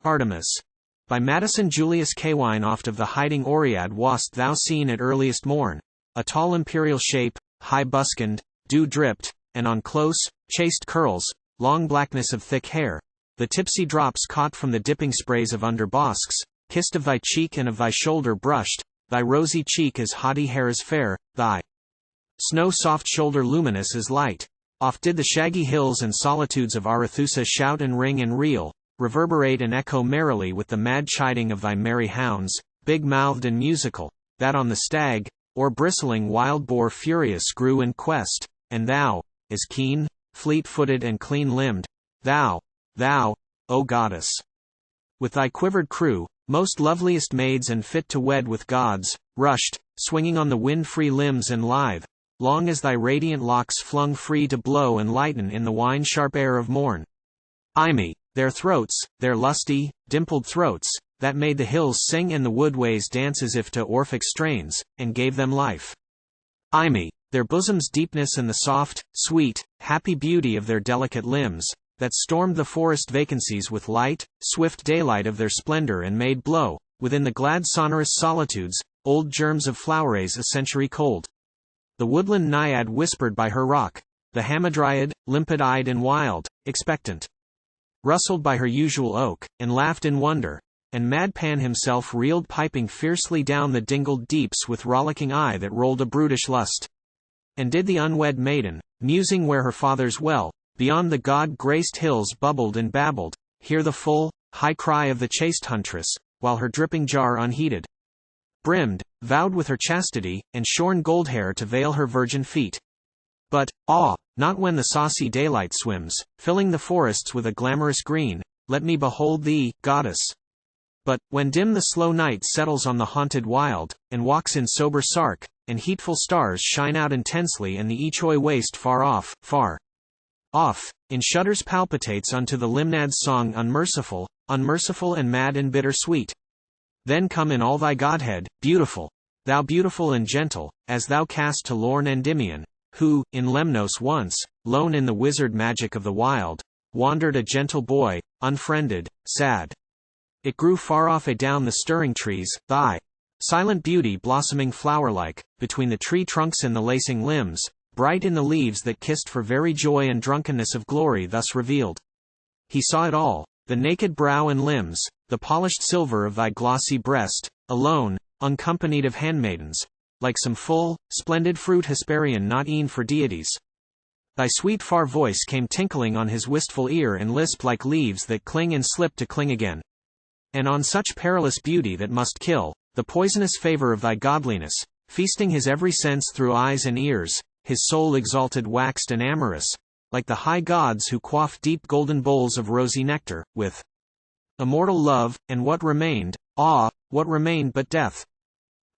Artemis. By Madison Julius Cawein. Oft of the hiding Oread wast thou seen at earliest morn, a tall imperial shape, high-buskined, dew-dripped, and on close, chaste curls, long blackness of thick hair, the tipsy drops caught from the dipping sprays of under bosks, kissed of thy cheek and of thy shoulder brushed, thy rosy cheek is haughty Hera's fair, thy snow-soft shoulder luminous as light. Oft did the shaggy hills and solitudes of Arethusa shout and ring and reel, reverberate and echo merrily with the mad chiding of thy merry hounds, big-mouthed and musical, that on the stag, or bristling wild-boar furious grew in quest, and thou, as keen, fleet-footed and clean-limbed, thou, O goddess, with thy quivered crew, most loveliest maids and fit to wed with gods, rushed, swinging on the wind-free limbs and lithe, long as thy radiant locks flung free to blow and lighten in the wine-sharp air of morn. Me, their throats, their lusty, dimpled throats, that made the hills sing and the woodways dance as if to Orphic strains, and gave them life. Me, their bosoms' deepness and the soft, sweet, happy beauty of their delicate limbs, that stormed the forest vacancies with light, swift daylight of their splendor and made blow, within the glad sonorous solitudes, old germs of flowerays a century cold. The woodland naiad whispered by her rock, the hamadryad, limpid-eyed and wild, expectant, rustled by her usual oak, and laughed in wonder, and mad Pan himself reeled piping fiercely down the dingled deeps with rollicking eye that rolled a brutish lust. And did the unwed maiden, musing where her father's well, beyond the god-graced hills bubbled and babbled, hear the full, high cry of the chaste huntress, while her dripping jar unheeded brimmed, vowed with her chastity, and shorn gold hair to veil her virgin feet. But, not when the saucy daylight swims, filling the forests with a glamorous green, let me behold thee, goddess. But, when dim the slow night settles on the haunted wild, and walks in sober sark, and heatful stars shine out intensely and the Ichoi waste far off, in shudders palpitates unto the limnad's song unmerciful, unmerciful and mad and bitter sweet. Then come in all thy godhead, beautiful, thou beautiful and gentle, as thou cast to lorn Endymion, who, in Lemnos once, lone in the wizard magic of the wild, wandered a gentle boy, unfriended, sad. It grew far off adown the stirring trees, thy silent beauty blossoming flower-like, between the tree trunks and the lacing limbs, bright in the leaves that kissed for very joy and drunkenness of glory thus revealed. He saw it all, the naked brow and limbs, the polished silver of thy glossy breast, alone, unaccompanied of handmaidens, like some full, splendid fruit Hesperian not e'en for deities. Thy sweet far voice came tinkling on his wistful ear and lisped like leaves that cling and slip to cling again. And on such perilous beauty that must kill, the poisonous favor of thy godliness, feasting his every sense through eyes and ears, his soul exalted waxed and amorous, like the high gods who quaff deep golden bowls of rosy nectar, with immortal love, and what remained but death?